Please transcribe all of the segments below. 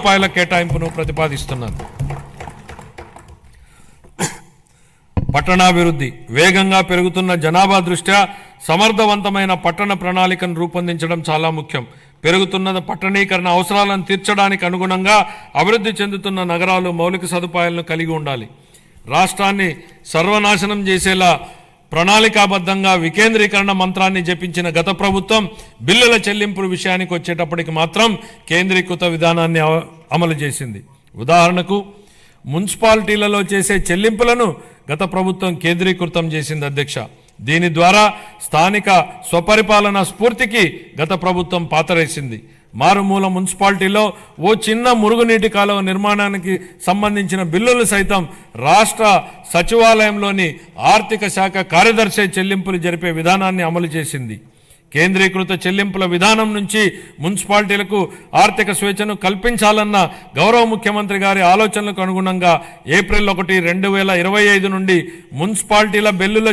రూపాయల కేటాయింపును ప్రతిపాదిస్తున్నారు. పట్టణాభివృద్ధి వేగంగా పెరుగుతున్న జనాభా దృష్ట్యా సమర్థవంతమైన పట్టణ ప్రణాళికను రూపొందించడం చాలా ముఖ్యం. పెరుగుతున్న పట్టణీకరణ అవసరాలను తీర్చడానికి అనుగుణంగా అభివృద్ధి చెందుతున్న నగరాలు మౌలిక సదుపాయాలను కలిగి ఉండాలి. రాష్ట్రాన్ని సర్వనాశనం చేసేలా ప్రణాళికాబద్ధంగా వికేంద్రీకరణ మంత్రాన్ని జపించిన గత ప్రభుత్వం బిల్లుల చెల్లింపుల విషయానికి వచ్చేటప్పటికి మాత్రం కేంద్రీకృత విధానాన్ని అమలు చేసింది. ఉదాహరణకు మున్సిపాలిటీలలో చేసే చెల్లింపులను గత ప్రభుత్వం కేంద్రీకృతం చేసింది అధ్యక్ష. దీని ద్వారా స్థానిక స్వపరిపాలన స్ఫూర్తికి గత ప్రభుత్వం పాతరేసింది. మారుమూల మున్సిపాలిటీలో ఓ చిన్న మురుగునీటి కాలువ నిర్మాణానికి సంబంధించిన బిల్లులు సైతం రాష్ట్ర సచివాలయంలోని ఆర్థిక శాఖ కార్యదర్శి చెల్లింపులు జరిపే విధానాన్ని అమలు చేసింది. కేంద్రీకృత చెల్లింపుల విధానం నుంచి మున్సిపాలిటీలకు ఆర్థిక స్వేచ్ఛను కల్పించాలన్న గౌరవ ముఖ్యమంత్రి గారి ఆలోచనలకు అనుగుణంగా ఏప్రిల్ 1, 2025 నుండి మున్సిపాలిటీల బిల్లుల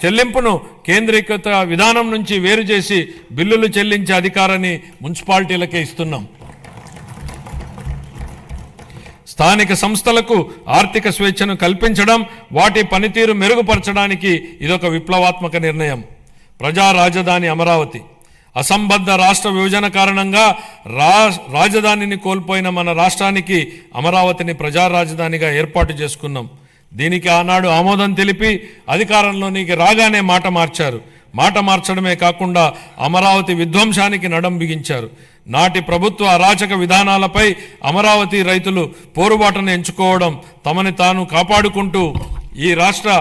చెల్లింపును కేంద్రీకృత విధానం నుంచి వేరు చేసి బిల్లులు చెల్లించే అధికారాన్ని మున్సిపాలిటీలకే ఇస్తున్నాం. స్థానిక సంస్థలకు ఆర్థిక స్వేచ్ఛను కల్పించడం, వాటి పనితీరు మెరుగుపరచడానికి ఇదొక విప్లవాత్మక నిర్ణయం. ప్రజా రాజధాని అమరావతి. అసంబద్ధ రాష్ట్ర విభజన కారణంగా రాజధానిని కోల్పోయిన మన రాష్ట్రానికి అమరావతిని ప్రజా రాజధానిగా ఏర్పాటు చేసుకున్నాం. దీనికి ఆనాడు ఆమోదం తెలిపి అధికారంలోనికి రాగానే మాట మార్చారు. మాట మార్చడమే కాకుండా అమరావతి విధ్వంసానికి నడం బిగించారు. నాటి ప్రభుత్వ అరాచక విధానాలపై అమరావతి రైతులు పోరుబాటును ఎంచుకోవడం, తమని తాను కాపాడుకుంటూ ఈ రాష్ట్ర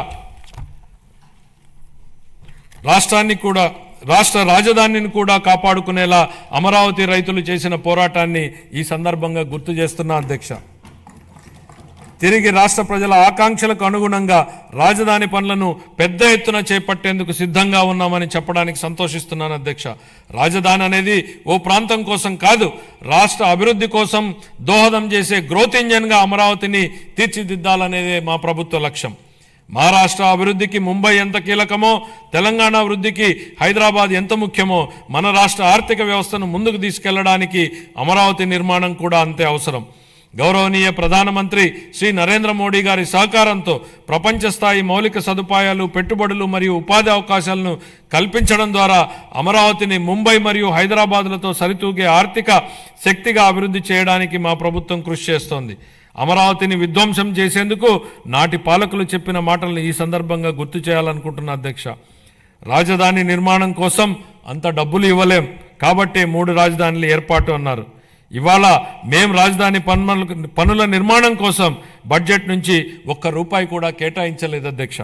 రాజధానిని కూడా కాపాడుకునేలా అమరావతి రైతులు చేసిన పోరాటాన్ని ఈ సందర్భంగా గుర్తు చేస్తున్నా అధ్యక్ష. తిరిగి రాష్ట్ర ప్రజల ఆకాంక్షలకు అనుగుణంగా రాజధాని పనులను పెద్ద ఎత్తున చేపట్టేందుకు సిద్ధంగా ఉన్నామని చెప్పడానికి సంతోషిస్తున్నాను అధ్యక్ష. రాజధాని అనేది ఓ ప్రాంతం కోసం కాదు, రాష్ట్ర అభివృద్ధి కోసం దోహదం చేసే గ్రోత్ ఇంజన్గా అమరావతిని తీర్చిదిద్దాలనేదే మా ప్రభుత్వ లక్ష్యం. మహారాష్ట్ర అభివృద్ధికి ముంబై ఎంత కీలకమో, తెలంగాణ అభివృద్ధికి హైదరాబాద్ ఎంత ముఖ్యమో, మన రాష్ట్ర ఆర్థిక వ్యవస్థను ముందుకు తీసుకెళ్లడానికి అమరావతి నిర్మాణం కూడా అంతే అవసరం. గౌరవనీయ ప్రధానమంత్రి శ్రీ నరేంద్ర మోడీ గారి సహకారంతో ప్రపంచ స్థాయి మౌలిక సదుపాయాలు, పెట్టుబడులు మరియు ఉపాధి అవకాశాలను కల్పించడం ద్వారా అమరావతిని ముంబై మరియు హైదరాబాద్లతో సరితూగే ఆర్థిక శక్తిగా అభివృద్ధి చేయడానికి మా ప్రభుత్వం కృషి చేస్తోంది. అమరావతిని విధ్వంసం చేసేందుకు నాటి పాలకులు చెప్పిన మాటలను ఈ సందర్భంగా గుర్తు చేయాలనుకుంటున్న అధ్యక్ష. రాజధాని నిర్మాణం కోసం అంత డబ్బులు ఇవ్వలేం కాబట్టే 3 రాజధానులు ఏర్పాటు అన్నారు. ఇవాళ మేం రాజధాని పనుల నిర్మాణం కోసం బడ్జెట్ నుంచి ₹1 కూడా కేటాయించలేదు అధ్యక్ష.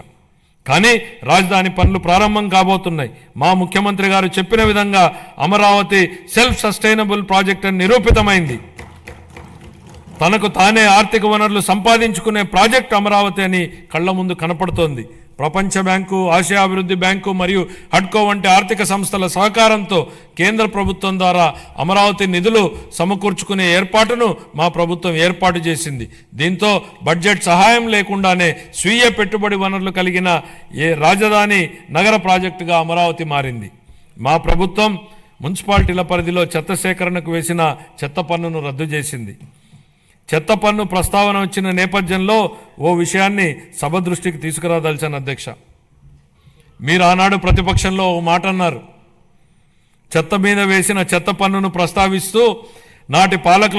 కానీ రాజధాని పనులు ప్రారంభం కాబోతున్నాయి. మా ముఖ్యమంత్రి గారు చెప్పిన విధంగా అమరావతి సెల్ఫ్ సస్టైనబుల్ ప్రాజెక్ట్ అని నిరూపితమైంది. తనకు తానే ఆర్థిక వనరులు సంపాదించుకునే ప్రాజెక్టు అమరావతి అని కళ్ల ముందు కనపడుతోంది. ప్రపంచ బ్యాంకు, ఆసియా అభివృద్ధి బ్యాంకు మరియు హడ్కో వంటి ఆర్థిక సంస్థల సహకారంతో కేంద్ర ప్రభుత్వం ద్వారా అమరావతి నిధులు సమకూర్చుకునే ఏర్పాటును మా ప్రభుత్వం ఏర్పాటు చేసింది. దీంతో బడ్జెట్ సహాయం లేకుండానే స్వీయ పెట్టుబడి వనరులు కలిగిన రాజధాని నగర ప్రాజెక్టుగా అమరావతి మారింది. మా ప్రభుత్వం మున్సిపాలిటీల పరిధిలో చెత్త సేకరణకు వేసిన చెత్త పన్నును రద్దు చేసింది. చెత్త పన్ను ప్రస్తావన వచ్చిన నేపథ్యంలో ఓ విషయాన్ని సభ దృష్టికి తీసుకురాదలిచాను అధ్యక్ష. మీరు ఆనాడు ప్రతిపక్షంలో ఓ మాట అన్నారు. చెత్త మీద వేసిన చెత్త పన్నును ప్రస్తావిస్తూ నాటి పాలకులు